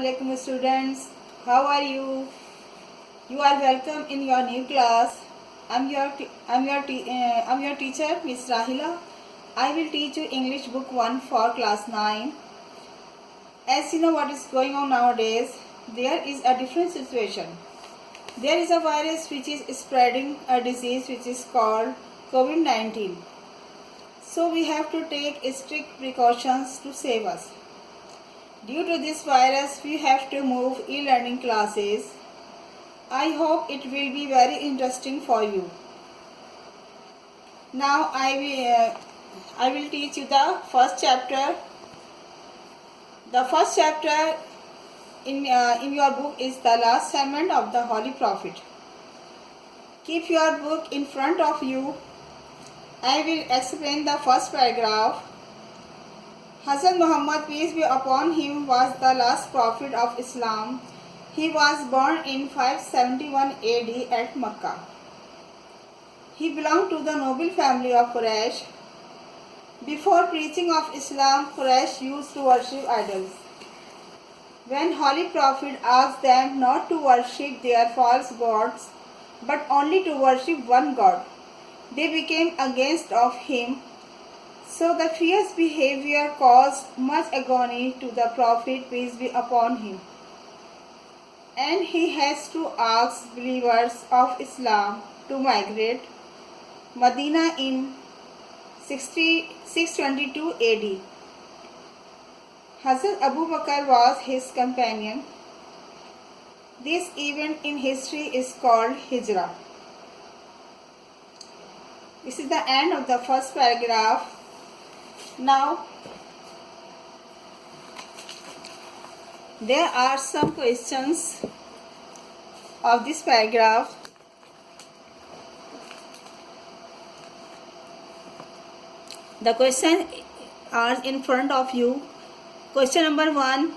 Assalamualaikum students. How are you? You are welcome in your new class. I'm your teacher, Miss Rahila. I will teach you English book 1 for class 9. As you know what is going on nowadays, there is a different situation. There is a virus which is spreading a disease which is called COVID-19. So we have to take strict precautions to save us. Due to this virus, we have to move e-learning classes. I hope it will be very interesting for you. Now I will teach you the first chapter. The first chapter in your book is the last sermon of the Holy Prophet. Keep your book in front of you. I will explain the first paragraph. Hazrat Muhammad, peace be upon him, was the last prophet of Islam. He was born in 571 AD at Makkah. He belonged to the noble family of Quraysh. Before preaching of Islam, Quraysh used to worship idols. When Holy Prophet asked them not to worship their false gods, but only to worship one God, they became against of him. So the fierce behavior caused much agony to the Prophet, peace be upon him. And he has to ask believers of Islam to migrate Medina in 622 AD. Hazrat Abu Bakr was his companion. This event in history is called Hijrah. This is the end of the first paragraph. Now, there are some questions of this paragraph. The questions are in front of you. Question number 1.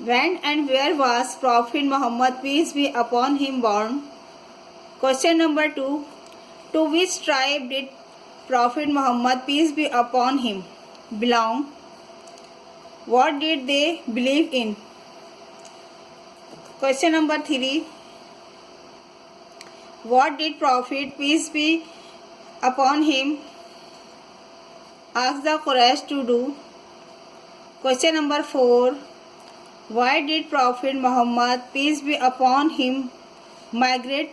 When and where was Prophet Muhammad, peace be upon him, born? Question number 2. To which tribe did Prophet Muhammad, peace be upon him, belong? What did they believe in? Question number 3. What did Prophet, peace be upon him, ask the Quraysh to do? Question number 4. Why did Prophet Muhammad, peace be upon him, migrate to